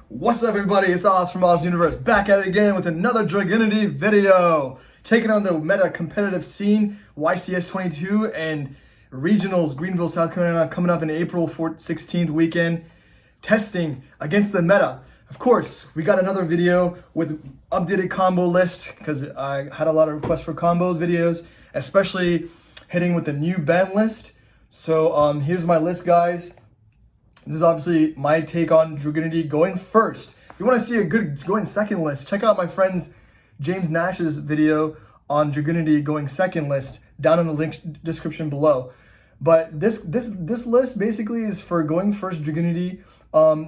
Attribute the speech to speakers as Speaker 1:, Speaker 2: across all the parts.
Speaker 1: What's up, everybody? It's Oz from Oz Universe, back at it again with another Dragunity video. Taking on the meta competitive scene, YCS 22 and Regionals, Greenville, South Carolina, coming up in April 16th weekend. Testing against the meta. Of course, we got another video with updated combo list because I had a lot of requests for combos videos, especially hitting with the new ban list. So here's my list, guys. This is obviously my take on Dragunity going first. If you want to see a good going second list, check out my friend's James Nash's video on Dragunity going second list down in the link description below. But this list basically is for going first Dragunity.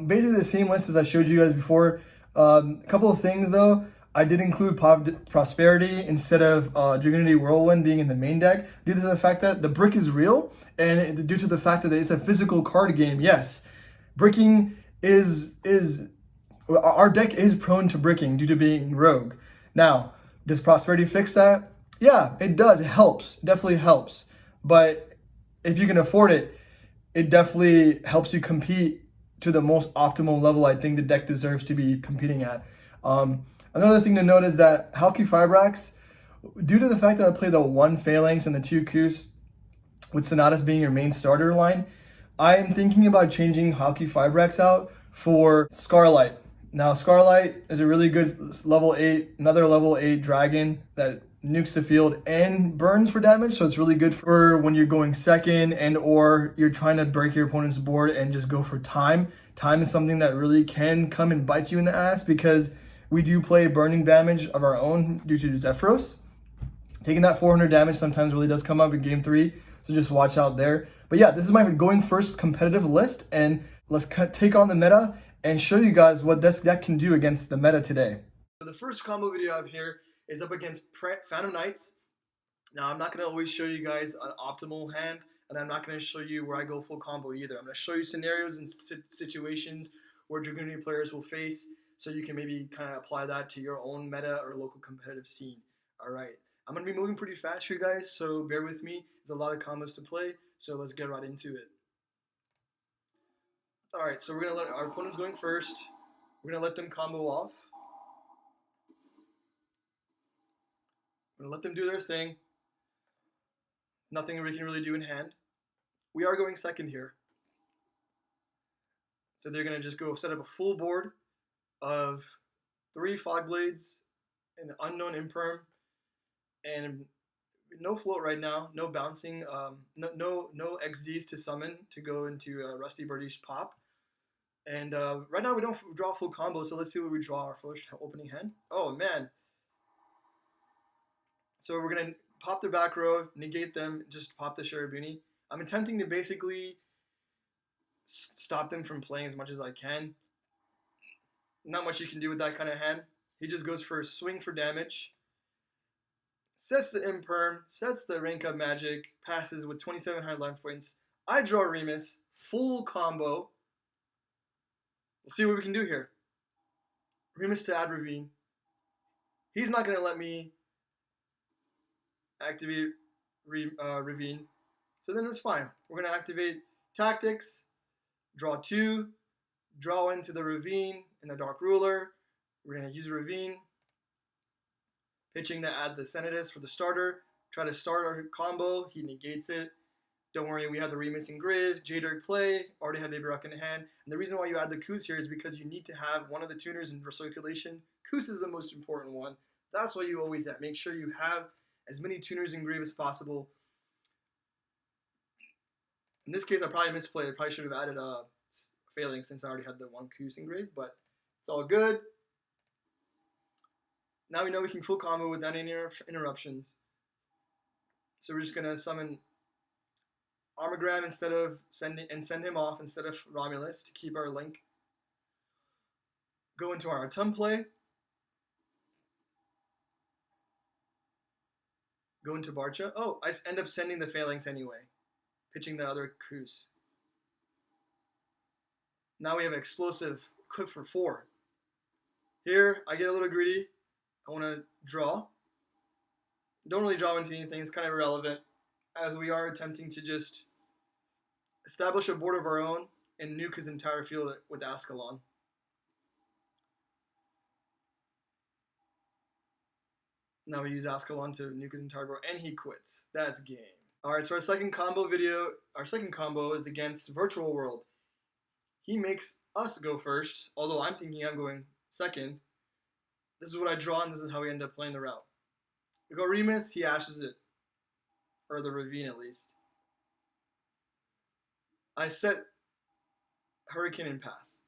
Speaker 1: Basically the same list as I showed you guys before. A couple of things though. I did include Prosperity instead of Dragunity Whirlwind being in the main deck due to the fact that the brick is real and due to the fact that it's a physical card game. Yes, bricking is our deck is prone to bricking due to being rogue. Now, does Prosperity fix that? Yeah, it does. It helps. It definitely helps. But if you can afford it, it definitely helps you compete to the most optimal level I think the deck deserves to be competing at. Another thing to note is that Halki Fibrax, due to the fact that I play the 1 Phalanx and the 2 Kus, with Sonatas being your main starter line, I am thinking about changing Halki Fibrax out for Scarlight. Now, Scarlight is a really good level 8, another level 8 dragon that nukes the field and burns for damage, so it's really good for when you're going second and or you're trying to break your opponent's board and just go for time. Time is something that really can come and bite you in the ass because we do play burning damage of our own due to Zephyros. Taking that 400 damage sometimes really does come up in game 3, so just watch out there. But yeah, this is my going first competitive list, and let's take on the meta and show you guys what this deck can do against the meta today. So the first combo video I have here is up against Phantom Knights. Now, I'm not going to always show you guys an optimal hand, and I'm not going to show you where I go full combo either. I'm going to show you scenarios and situations where Dragunity players will face, so you can maybe kind of apply that to your own meta or local competitive scene. All right, I'm going to be moving pretty fast here, guys, so bear with me. There's a lot of combos to play, so let's get right into it. All right, so we're going to let our opponents going first. We're going to let them combo off. We're going to let them do their thing. Nothing we can really do in hand. We are going second here. So they're going to just go set up a full board of 3 Fog Blades, an unknown Imperm, and no float right now, no bouncing, no XZs to summon to go into Rusty Birdie's pop. And right now we don't draw full combo, so let's see what we draw our first opening hand. Oh man. So we're going to pop the back row, negate them, just pop the Sharabuni. I'm attempting to basically stop them from playing as much as I can. Not much you can do with that kind of hand. He just goes for a swing for damage. Sets the Imperm, sets the rank up magic, passes with 2,700 life points. I draw Remus, full combo. Let's see what we can do here. Remus to add Ravine. He's not going to let me activate Ravine. So then it's fine. We're going to activate Tactics, draw 2, draw into the Ravine and the Dark Ruler. We're going to use Ravine. Pitching to add the Senatus for the starter. Try to start our combo. He negates it. Don't worry, we have the Remus and Graves, Jader play, already have Baby Rock in hand. And the reason why you add the Kus here is because you need to have one of the tuners in circulation. Kus is the most important one. That's why you always make sure you have as many tuners in Grave as possible. In this case, I probably misplayed. I probably should have added a Phalanx since I already had the 1 Kus in Grave, but it's all good. Now we know we can full combo without any interruptions. So we're just going to summon Armogram instead of send him off instead of Romulus to keep our link. Go into our Autumn play. Go into Barcha. Oh, I end up sending the Phalanx anyway. Pitching the other Kus. Now we have an explosive clip for 4. Here, I get a little greedy. I want to draw. Don't really draw into anything. It's kind of irrelevant as we are attempting to just establish a board of our own and nuke his entire field with Ascalon. Now we use Ascalon to nuke his entire board, and he quits. That's game. Alright, so our second combo is against Virtual World. He makes us go first, although I'm thinking I'm going second. This is what I draw, and this is how we end up playing the route. We go Remus, he ashes it. Or the Ravine, at least. I set Hurricane and pass.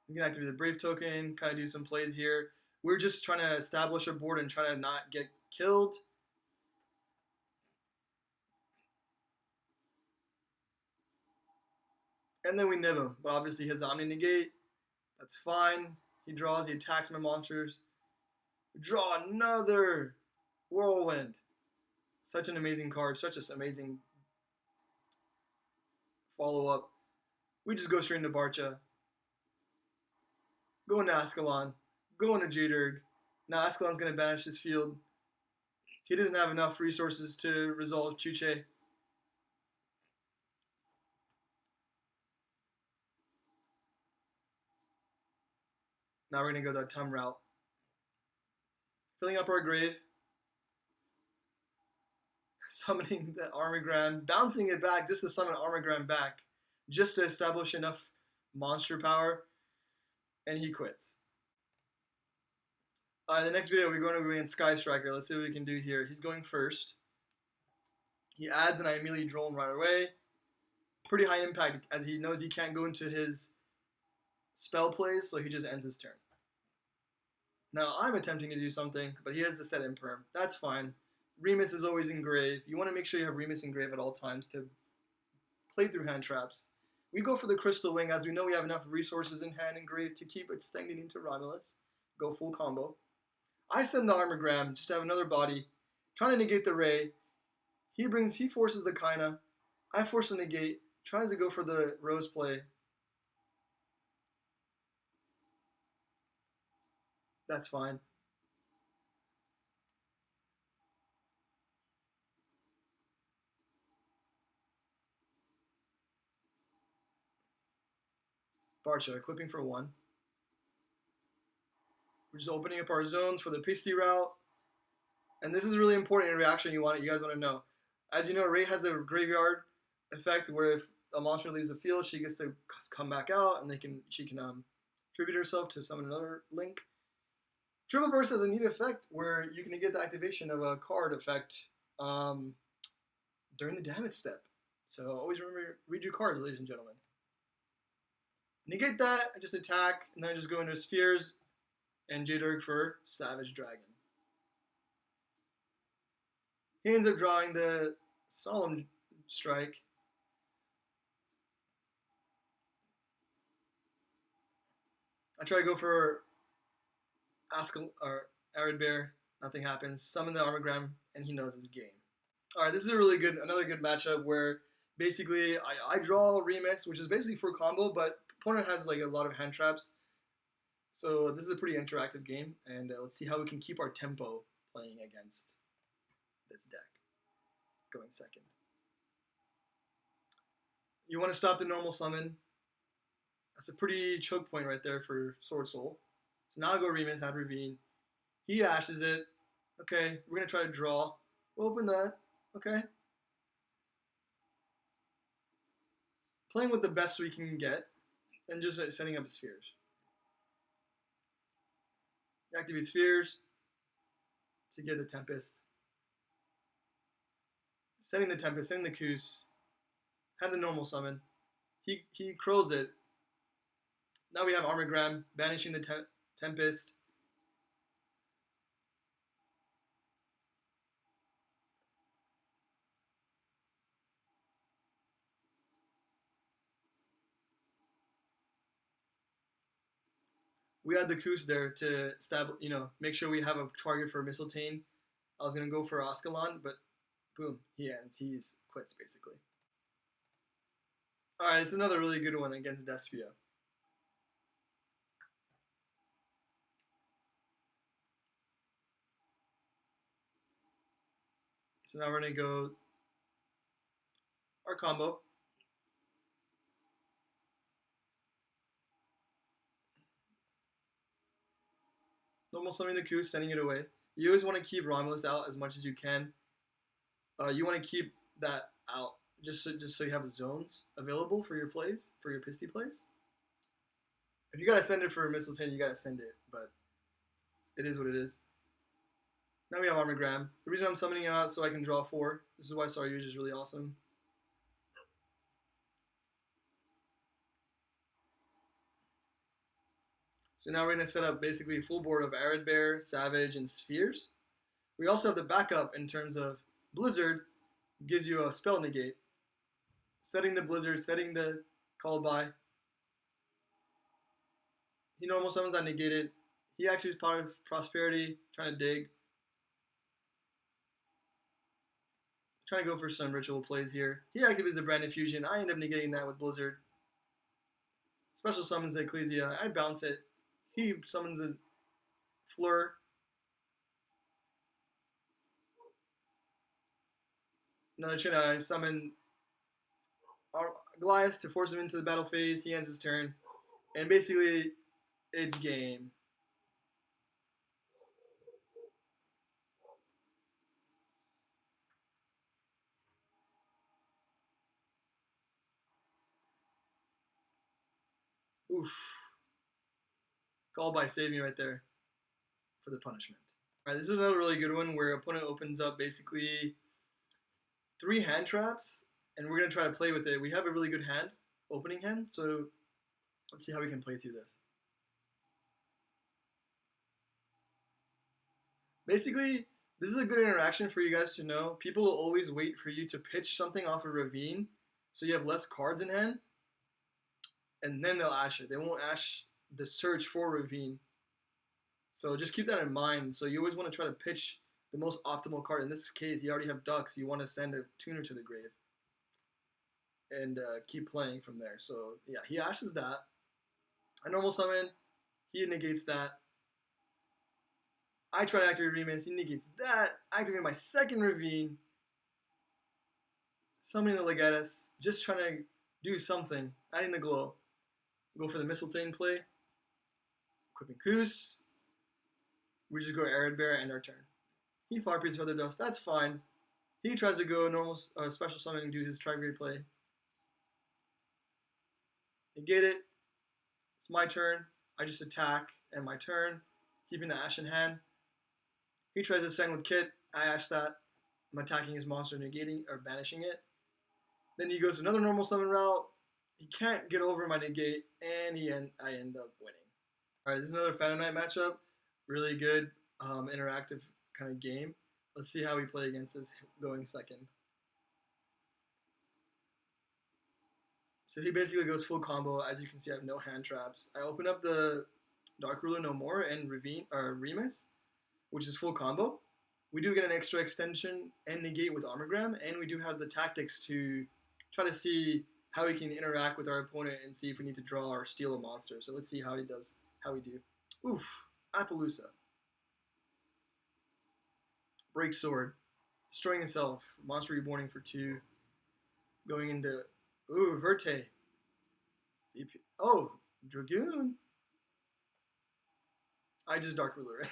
Speaker 1: We can activate the Brave token, kind of do some plays here. We're just trying to establish our board and try to not get killed. And then we nib him, but obviously he has the Omni Negate. That's fine. He draws, he attacks my monsters. We draw another Whirlwind. Such an amazing card, such an amazing follow-up. We just go straight into Barcha. Go into Ascalon. Go into J-Durg. Now Ascalon's going to banish his field. He doesn't have enough resources to resolve Chuche. Now we're going to go the Tum route. Filling up our grave. Summoning the Armogram. Bouncing it back just to summon Armogram back. Just to establish enough monster power. And he quits. The next video we're going to be in Sky Striker. Let's see what we can do here. He's going first. He adds and I immediately draw him right away. Pretty high impact as he knows he can't go into his spell plays, so he just ends his turn. Now I'm attempting to do something, but he has the set imperm. That's fine. Remus is always in grave. You want to make sure you have Remus in grave at all times to play through hand traps. We go for the Crystal Wing as we know we have enough resources in hand and grave to keep extending into Romulus. Go full combo. I send the Armogram just to have another body, trying to negate the Ray. He forces the Kaina. I force the negate, tries to go for the Rose play. That's fine. Barcha, equipping for 1. We're just opening up our zones for the Pisty route. And this is really important in reaction you guys want to know. As you know, Ray has a graveyard effect where if a monster leaves the field, she gets to come back out and she can tribute herself to summon another link. Triple Burst has a neat effect where you can get the activation of a card effect during the damage step. So always remember, read your cards, ladies and gentlemen. Negate that, I just attack, and then I just go into Spheres and J-Durg for Savage Dragon. He ends up drawing the Solemn Strike. I try to go for Arid Bear, nothing happens. Summon the Armogram, and he knows his game. Alright, this is another good matchup where basically I draw Remus, which is basically for combo, but opponent has like a lot of hand traps. So this is a pretty interactive game, and let's see how we can keep our tempo playing against this deck. Going second. You want to stop the normal summon. That's a pretty choke point right there for SwordSoul. So now I go Remus, add Ravine. He ashes it. Okay, we're going to try to draw. We'll open that. Okay. Playing with the best we can get, and just setting up spheres. Activate spheres to get the Tempest. Setting the Tempest, setting the Koos. Have the normal summon. He curls it. Now we have Armogram, banishing the Tempest. We had the Koos there to make sure we have a target for Mistletoe. I was gonna go for Ascalon, but boom, he ends. He quits basically. All right, it's another really good one against Despia. So now we're gonna go our combo. Normal summoning the coup, sending it away. You always want to keep Romulus out as much as you can. You want to keep that out just so you have zones available for your plays, for your Pisty plays. If you gotta send it for a Mistletoe, you gotta send it, but it is what it is. Now we have Armogram. The reason I'm summoning him out is so I can draw 4. This is why Saryuj is really awesome. So now we're going to set up basically a full board of Arid Bear, Savage, and Spheres. We also have the backup in terms of Blizzard gives you a spell negate. Setting the Blizzard, setting the Call By. He normal summons that negated. He actually is part of Prosperity, trying to dig. Trying to go for some ritual plays here. He activates the Branded Fusion. I end up negating that with Blizzard. Special summons the Ecclesia. I bounce it. He summons a Fleur. Another turn, I summon Goliath to force him into the battle phase. He ends his turn. And basically, it's game. Oof. Call by save me right there for the punishment. All right, this is another really good one where opponent opens up basically 3 hand traps, and we're going to try to play with it. We have a really good hand, opening hand, so let's see how we can play through this. Basically, this is a good interaction for you guys to know. People will always wait for you to pitch something off a Ravine, so you have less cards in hand, and then they'll ash it. They won't ash the search for Ravine. So just keep that in mind. So you always want to try to pitch the most optimal card. In this case, you already have Ducks. You want to send a Tuner to the grave and keep playing from there. So yeah, he ashes that. I normal summon. He negates that. I try to activate Remus. He negates that. I activate my second Ravine. Summoning the Legatus. Just trying to do something. Adding the glow. Go for the Mistletoe play. Equipping Koos. We just go Arid Bear and our turn. He Firepiece Feather Dust. That's fine. He tries to go normal special summon and do his Tri-Brigade play. Negate it. It's my turn. I just attack and my turn. Keeping the Ash in hand. He tries to send with Kit. I ash that. I'm attacking his monster, negating or banishing it. Then he goes to another normal summon route. He can't get over my negate, and I end up winning. All right, this is another Phantom Knight matchup. Really good, interactive kind of game. Let's see how we play against this going second. So he basically goes full combo. As you can see, I have no hand traps. I open up the Dark Ruler No More and Remus, which is full combo. We do get an extra extension and negate with Armogram, and we do have the tactics to try to see how we can interact with our opponent and see if we need to draw or steal a monster. So let's see how he does. How we do. Oof, Appaloosa. Break Sword. Destroying itself. Monster Reborning for 2. Going into... Ooh, Verte. Oh, Dragoon. I just Dark Ruler.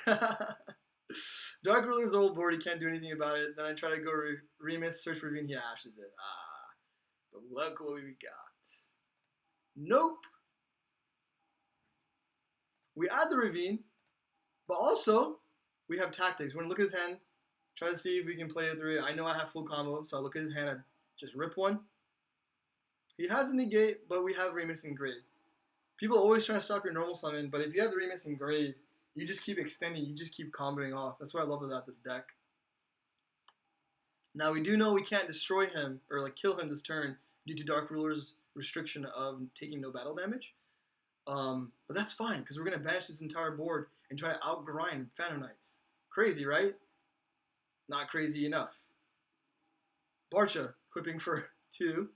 Speaker 1: Dark Ruler's old board, he can't do anything about it. Then I try to go Remus, search for Ravine, he ashes it. But look what we got. Nope. We add the Ravine, but also we have tactics. We're going to look at his hand, try to see if we can play it through. I know I have full combo, so I look at his hand, I just rip one. He has a negate, but we have Remus and Grave. People always try to stop your normal summon, but if you have the Remus and Grave, you just keep extending, you just keep comboing off. That's what I love about this deck. Now we do know we can't destroy him or like kill him this turn due to Dark Ruler's restriction of taking no battle damage. But that's fine, because we're going to banish this entire board and try to outgrind Phantom Knights. Crazy, right? Not crazy enough. Barcha, equipping for 2.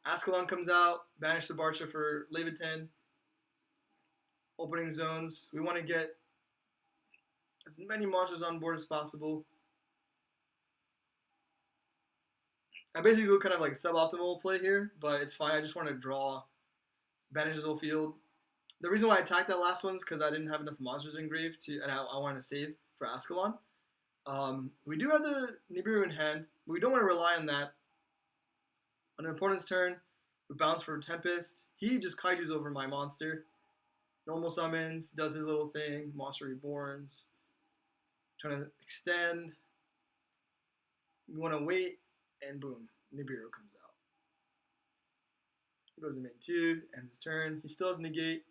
Speaker 1: Ascalon comes out, banish the Barcha for Leviathan. Opening zones. We want to get as many monsters on board as possible. I basically go kind of like suboptimal play here, but it's fine. I just want to draw, banish his whole field. The reason why I attacked that last one is because I didn't have enough monsters engraved and I wanted to save for Ascalon. We do have the Nibiru in hand, but we don't want to rely on that. On an opponent's turn, we bounce for Tempest. He just Kaiju's over my monster. Normal summons, does his little thing, Monster Reborns. Trying to extend. We want to wait, and boom, Nibiru comes out. He goes in main 2, ends his turn. He still has negate.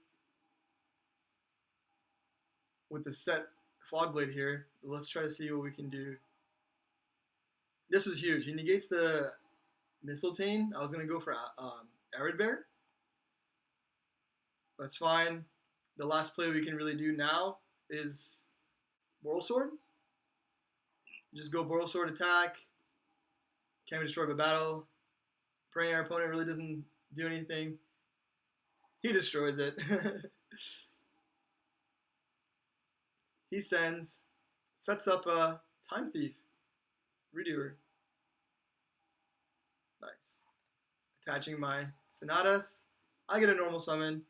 Speaker 1: With the set Fogblade here, let's try to see what we can do. This is huge. He negates the Mistletoe. I was going to go for Arid Bear. That's fine. The last play we can really do now is Boral Sword. Just go Boral Sword attack. Can't be destroyed by battle. Praying our opponent really doesn't do anything. He destroys it. He sets up a Time Thief. Redoer. Nice. Attaching my Sonatas. I get a normal summon.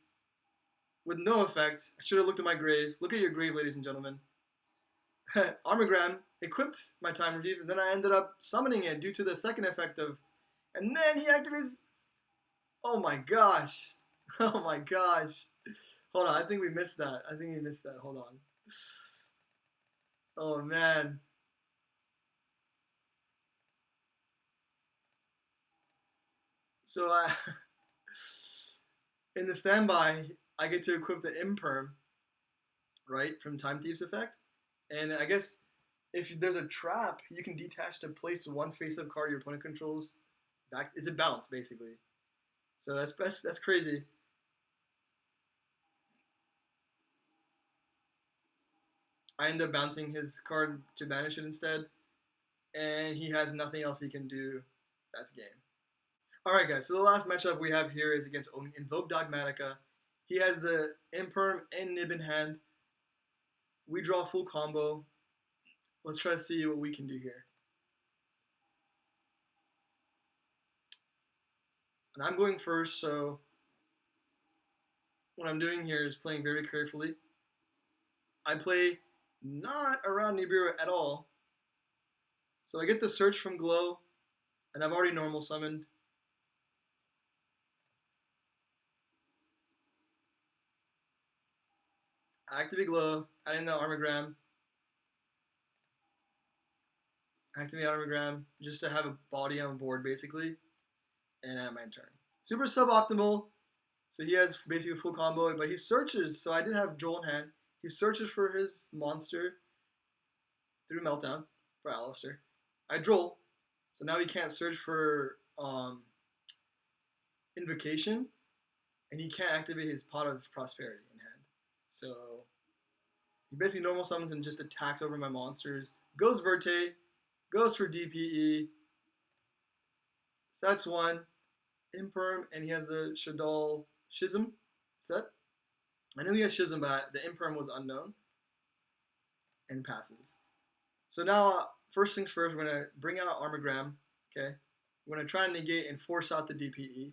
Speaker 1: With no effect. I should have looked at my grave. Look at your grave, ladies and gentlemen. Armogram equipped my Time Thief, and then I ended up summoning it due to the second effect of... And then he activates... Oh my gosh. Oh my gosh. Hold on, I think we missed that. Hold on. Oh man. So in the standby, I get to equip the Imperm, right, from Time Thief's effect. And I guess if there's a trap, you can detach to place one face-up card your opponent controls back. It's a bounce, basically. So that's crazy. I end up bouncing his card to banish it instead. And he has nothing else he can do. That's game. Alright guys, so the last matchup we have here is against Invoked Dogmatika. He has the Imperm and Nib in hand. We draw full combo. Let's try to see what we can do here. And I'm going first, so what I'm doing here is playing very carefully. I play not around Nibiru at all. So I get the search from Glow, and I've already normal summoned. Activate Glow, add in the Armogram. Activate Armogram just to have a body on board basically. And end my turn. Super suboptimal. So he has basically full combo, but he searches. So I did have Joel in hand. He searches for his monster through Meltdown for Alistair. I Joel. So now he can't search for Invocation. And he can't activate his Pot of Prosperity in hand. So he basically normal summons and just attacks over my monsters. Goes Verte. Goes for DPE. So that's one. Imperm, and he has the Shaddoll Schism set. I knew he has Schism, but the Imperm was unknown. And passes. So now, first things first, we're going to bring out Armogram. Okay. We're going to try and negate and force out the DPE.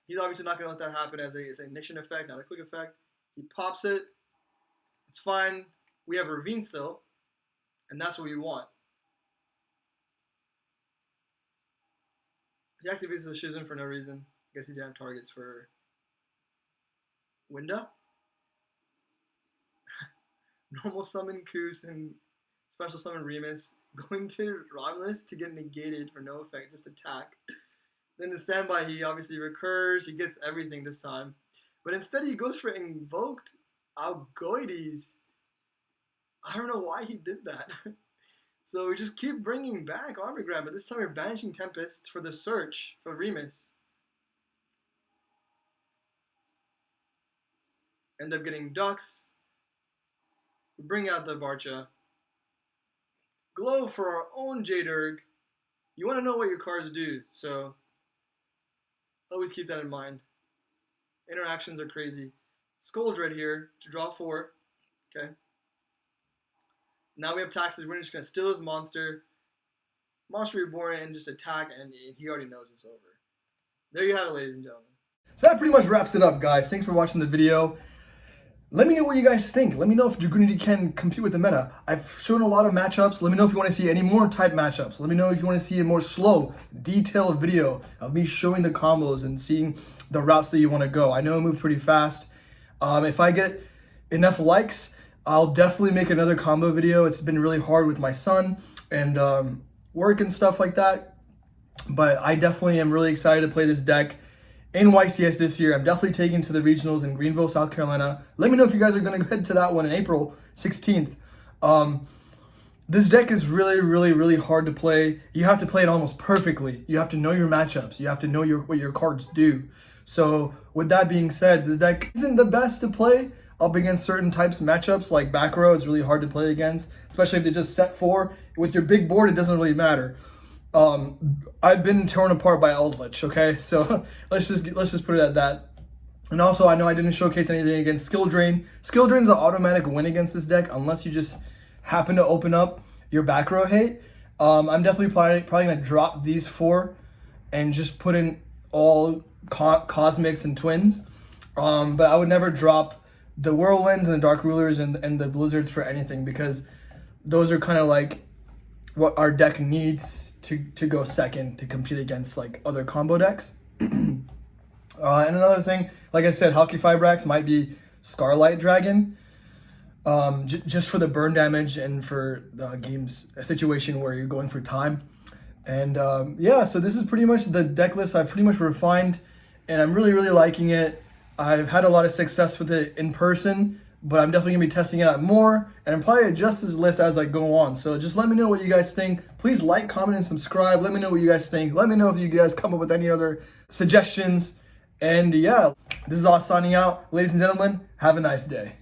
Speaker 1: He's obviously not going to let that happen as an ignition effect, not a quick effect. He pops it. It's fine. We have Ravine still. And that's what we want. He activates the Schism for no reason. I guess he didn't have targets for Winda. Normal summon Koos and special summon Remus. Going to Romulus to get negated for no effect, just attack. Then in standby, he obviously recurs. He gets everything this time. But instead, he goes for Invoked Algoides. I don't know why he did that. So we just keep bringing back Armogram, but this time we're banishing Tempest for the search for Remus. End up getting Ducks. We bring out the Barcha. Glow for our own J-Durg. You want to know what your cards do, so always keep that in mind. Interactions are crazy. Scoldred here to draw 4. Okay. Now we have taxes. We're just going to steal his monster. Monster Reborn and just attack, and he already knows it's over. There you have it, ladies and gentlemen. So that pretty much wraps it up, guys. Thanks for watching the video. Let me know what you guys think. Let me know if Dragunity can compete with the meta. I've shown a lot of matchups. Let me know if you want to see any more type matchups. Let me know if you want to see a more slow, detailed video of me showing the combos and seeing the routes that you want to go. I know I move pretty fast. If I get enough likes, I'll definitely make another combo video. It's been really hard with my son and work and stuff like that. But I definitely am really excited to play this deck in YCS this year. I'm definitely taking to the regionals in Greenville, South Carolina. Let me know if you guys are going to head to that one in April 16th. This deck is really hard to play. You have to play it almost perfectly. You have to know your matchups. You have to know what your cards do. So with that being said, this deck isn't the best to play up against certain types of matchups. Like back row, it's really hard to play against, especially if they just set 4. With your big board, it doesn't really matter. I've been torn apart by Eldritch, okay? So let's just put it at that. And also, I know I didn't showcase anything against Skill Drain. Skill Drain's an automatic win against this deck unless you just happen to open up your back row hate. I'm definitely probably gonna drop these 4 and just put in all Cosmics and Twins. But I would never drop the Whirlwinds and the Dark Rulers and the Blizzards for anything, because those are kind of like what our deck needs to go second to compete against like other combo decks. And another thing, like I said, Hulky Fibrax might be Scarlight Dragon, just for the burn damage and for the game's a situation where you're going for time. And yeah, so this is pretty much the deck list I've pretty much refined, and I'm really liking it. I've had a lot of success with it in person, but I'm definitely gonna be testing it out more, and I'm probably adjust this list as I go on. So just let me know what you guys think. Please like, comment, and subscribe. Let me know what you guys think. Let me know if you guys come up with any other suggestions. And yeah, this is all signing out. Ladies and gentlemen, have a nice day.